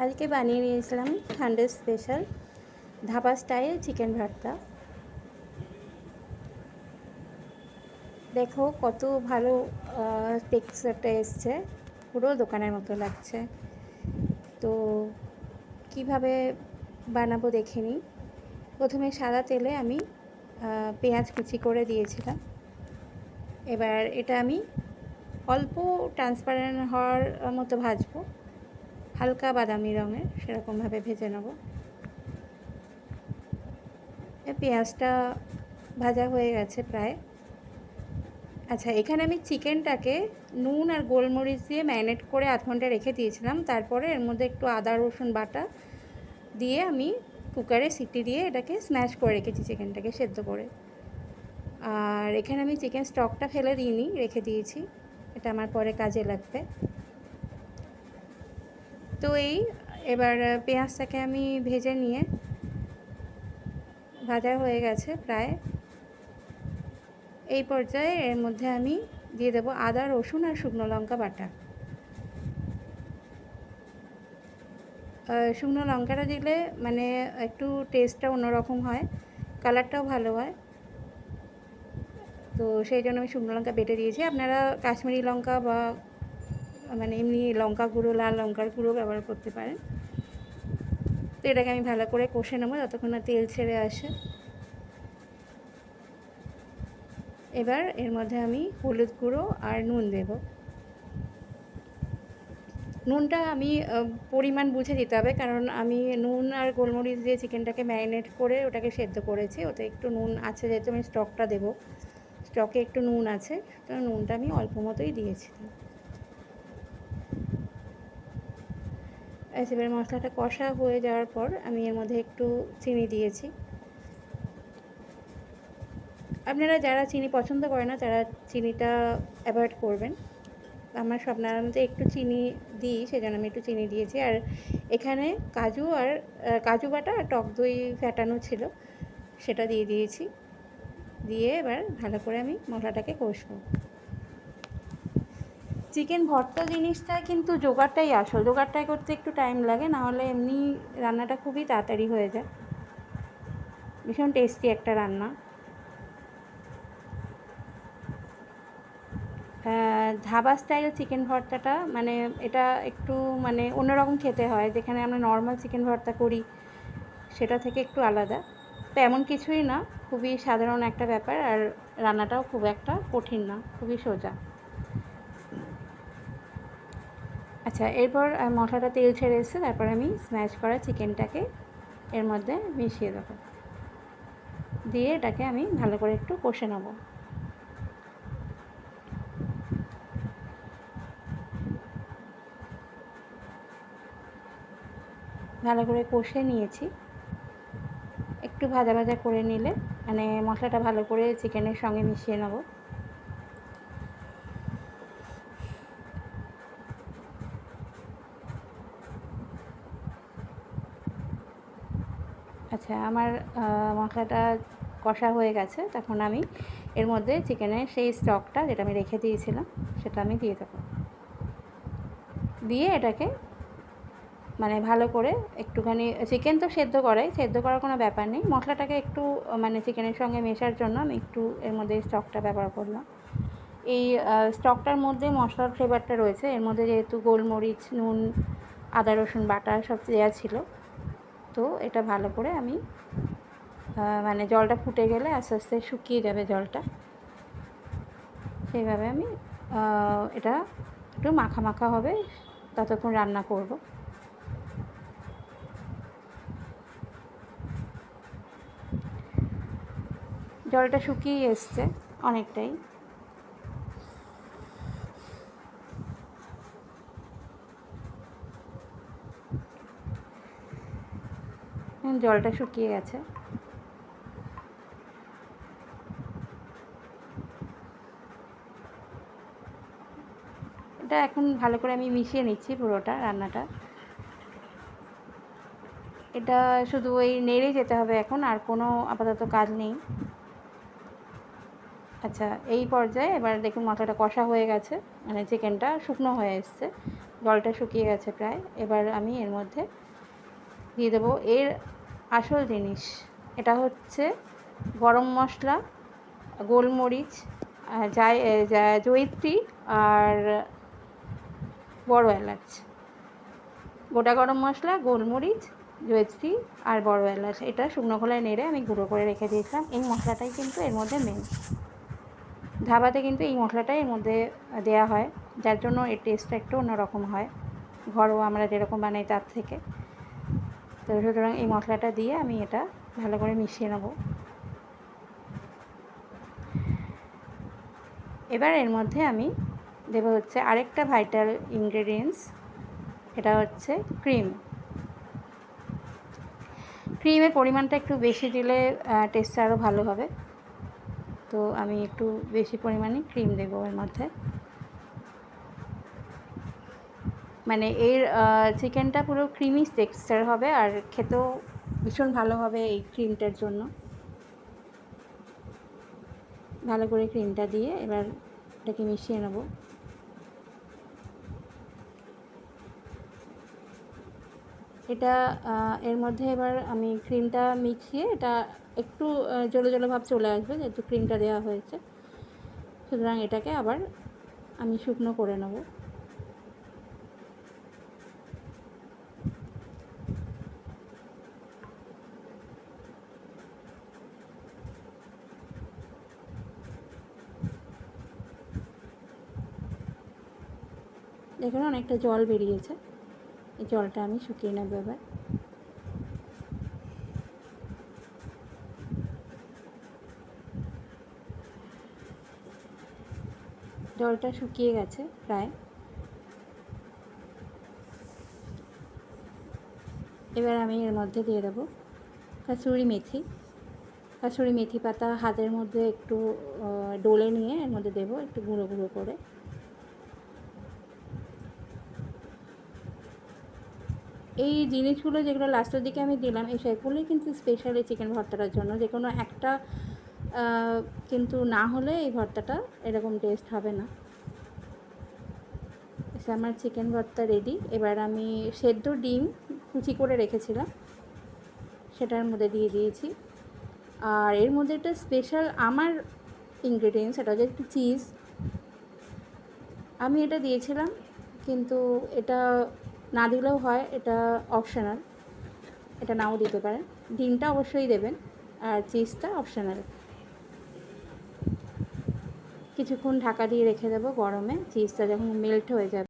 আজকে বানিয়ে নিয়েছিলাম Sunday special dhaba style chicken ভর্তা। দেখো কত ভালো টেক্সচারটা এসছে, পুরো দোকানের মতো লাগছে। তো কিভাবে বানাবো দেখে নিই। প্রথমে সাদা তেলে আমি পেঁয়াজ কুচি করে দিয়েছিলাম। এবার এটা আমি অল্প ট্রান্সপারেন্ট হওয়ার মতো ভাজবো, হালকা বাদামি রঙের, সেরকমভাবে ভেজে নেব। পেঁয়াজটা ভাজা হয়ে গেছে প্রায়। আচ্ছা, এখানে আমি চিকেনটাকে নুন আর গোলমরিচ দিয়ে ম্যারিনেট করে আধ ঘন্টা রেখে দিয়েছিলাম। তারপরে এর মধ্যে একটু আদা রসুন বাটা দিয়ে আমি কুকারে সিটি দিয়ে এটাকে স্ম্যাশ করে রেখেছি, চিকেনটাকে সেদ্ধ করে। আর এখানে আমি চিকেন স্টকটা ফেলে দিইনি, রেখে দিয়েছি, এটা আমার পরে কাজে লাগবে। তো এবার পেঁয়াজটাকে আমি ভেজে নিয়ে, ভাজা হয়ে গেছে প্রায়। এই পর্যায়ে এর মধ্যে আমি দিয়ে দেবো আদা রসুন আর শুকনো লঙ্কা বাটা। শুকনো লঙ্কাটা দিলে মানে একটু টেস্টটা অন্যরকম হয়, কালারটাও ভালো হয়। তো সেই জন্য আমি শুকনো লঙ্কা বেটে দিয়েছি। আপনারা কাশ্মীরি লঙ্কা বা মানে এমনি লঙ্কা গুঁড়ো, লাল লঙ্কার গুঁড়ো ব্যবহার করতে পারেন। তো এটাকে আমি ভালো করে কষে নেবো যতক্ষণ না তেল ছেড়ে আসে। এবার এর মধ্যে আমি হলুদ গুঁড়ো আর নুন দেব। নুনটা আমি পরিমাণ বুঝে দিতে হবে, কারণ আমি নুন আর গোলমরিচ দিয়ে চিকেনটাকে ম্যারিনেট করে ওটাকে সেদ্ধ করেছি। ওতে একটু নুন আছে, যেহেতু আমি স্টকটা দেবো, স্টকে একটু নুন আছে, তো নুনটা আমি অল্প মতোই দিয়েছিলাম। এবার মশলাটা কষা হয়ে যাওয়ার পর আমি এর মধ্যে একটু চিনি দিয়েছি। আপনারা যারা চিনি পছন্দ করে না তারা চিনিটা অ্যাভয়েড করবেন। আমার সব নাড়ানোতে একটু চিনি দিই, সেজন্য আমি একটু চিনি দিয়েছি। আর এখানে কাজু বাটা আর টক দই ফ্যাটানো ছিল, সেটা দিয়ে দিয়েছি। দিয়ে এবার ভালো করে আমি মশলাটাকে কষবো। চিকেন ভর্তা জিনিসটা কিন্তু জোগাড়টাই আসল, জোগাড়টাই করতে একটু টাইম লাগে, নাহলে এমনি রান্নাটা খুবই তাড়াতাড়ি হয়ে যায়। ভীষণ টেস্টি একটা রান্না। ধাবা স্টাইল চিকেন ভর্তাটা মানে এটা একটু মানে অন্যরকম খেতে হয়, যেখানে আমরা নর্মাল চিকেন ভর্তা করি সেটা থেকে একটু আলাদা। তো এমন কিছুই না, খুবই সাধারণ একটা ব্যাপার। আর রান্নাটাও খুব একটা কঠিন না, খুবই সোজা। আচ্ছা, এরপর মশলাটা তেল ছেড়ে এসেছে, তারপর আমি স্ম্যাশ করা চিকেনটাকে এর মধ্যে মিশিয়ে দেবো। দিয়ে এটাকে আমি ভালো করে একটু কষে নেব। ভালো করে কষে নিয়েছি। একটু ভাজা ভাজা করে নিলে মানে মশলাটা ভালো করে চিকেনের সঙ্গে মিশিয়ে নেব। আচ্ছা, আমার মশলাটা কষা হয়ে গেছে। তখন আমি এর মধ্যে চিকেনের সেই স্টকটা যেটা আমি রেখে দিয়েছিলাম সেটা আমি দিয়ে দেবো। দিয়ে এটাকে মানে ভালো করে একটুখানি, চিকেন তো সেদ্ধ করার কোনো ব্যাপার নেই, মশলাটাকে একটু মানে চিকেনের সঙ্গে মেশার জন্য আমি একটু এর মধ্যে স্টকটা ব্যবহার করলাম। এই স্টকটার মধ্যে মশলার ফ্লেভারটা রয়েছে, এর মধ্যে যেহেতু গোলমরিচ, নুন, আদা রসুন বাটা সব দেওয়া ছিল। তো এটা ভালো করে আমি মানে জলটা ফুটে গেলে আস্তে আস্তে শুকিয়ে যাবে জলটা, সেইভাবে আমি এটা একটু মাখা মাখা হবে ততক্ষণ রান্না করব। জলটা শুকিয়ে এসছে অনেকটাই। জলটা শুকিয়ে গেছে। এটা এখন ভালো করে আমি মিশিয়ে নিচ্ছি পুরোটা রান্নাটা। এটা শুধু ওই নেড়ে যেতে হবে এখন, আর কোনো আপাতত কাজ নেই। আচ্ছা, এই পর্যায়ে এবার দেখুন মশলাটা কষা হয়ে গেছে, মানে চিকেনটা শুকনো হয়ে এসছে। জলটা শুকিয়ে গেছে প্রায়। এবার আমি এর মধ্যে দিয়ে দেবো এর আসল জিনিস, এটা হচ্ছে গরম মশলা, গোলমরিচ, জয়িত্রী আর বড় এলাচ। গোটা গরম মশলা, গোলমরিচ, জয়িত্রী আর বড় এলাচ, এটা শুকনো খোলায় নেড়ে আমি গুঁড়ো করে রেখে দিয়েছিলাম। এই মশলাটাই কিন্তু এর মধ্যে মেন। ধাবাতে কিন্তু এই মশলাটাই এর মধ্যে দেওয়া হয়, যার জন্য এর টেস্টটা একটু অন্যরকম হয় ঘরোয়া আমরা যেরকম বানাই তার থেকে। তো সুতরাং এই মশলাটা দিয়ে আমি এটা ভালো করে মিশিয়ে নেব। এবার এর মধ্যে আমি দেবো হচ্ছে আরেকটা ভাইটাল ইনগ্রেডিয়েন্টস, এটা হচ্ছে ক্রিম। ক্রিমের পরিমাণটা একটু বেশি দিলে টেস্টটা আরও ভালো হবে। তো আমি একটু বেশি পরিমাণে ক্রিম দেবো এর মধ্যে। মানে এর চিকেনটা পুরো ক্রিমি টেক্সচার হবে আর খেতেও ভীষণ ভালো হবে এই ক্রিমটার জন্য। ভালো করে ক্রিমটা দিয়ে এবার এটাকে মিশিয়ে নেব। এটা এর মধ্যে এবার আমি ক্রিমটা মিশিয়ে এটা একটু জলো জলো ভাব চলে আসবে, যেহেতু ক্রিমটা দেওয়া হয়েছে। সুতরাং এটাকে আবার আমি শুকনো করে নেব। দেখুন অনেকটা জল বেরিয়েছে, এই জলটা আমি শুকিয়ে নেব এবার। জলটা শুকিয়ে গেছে প্রায়। এবার আমি এর মধ্যে দিয়ে দেবো কাসুরি মেথি। কাসুরি মেথি পাতা হাতের মধ্যে একটু ডলে নিয়ে এর মধ্যে দেবো একটু গুঁড়ো গুঁড়ো করে। এই জিনিসগুলো যেগুলো লাস্টের দিকে আমি দিলাম, এই সেগুলোই কিন্তু স্পেশালি চিকেন ভর্তাটার জন্য। যে কোনো একটা কিন্তু না হলে এই ভর্তাটা এরকম টেস্ট হবে না। আমার চিকেন ভর্তা রেডি। এবার আমি সেদ্ধ ডিম কুচি করে রেখেছিলাম, সেটার মধ্যে দিয়ে দিয়েছি। আর এর মধ্যে একটা স্পেশাল আমার ইনগ্রেডিয়েন্টস, সেটা হচ্ছে একটু চিজ। আমি এটা দিয়েছিলাম, কিন্তু এটা না দিলেও হয়, এটা অপশনাল, এটা নাও দিতে পারেন। ডিমটা অবশ্যই দেবেন আর চিজটা অপশনাল। কিছুক্ষণ ঢাকা দিয়ে রেখে দেবো গরমে, চিজটা যখন মেল্ট হয়ে যাবে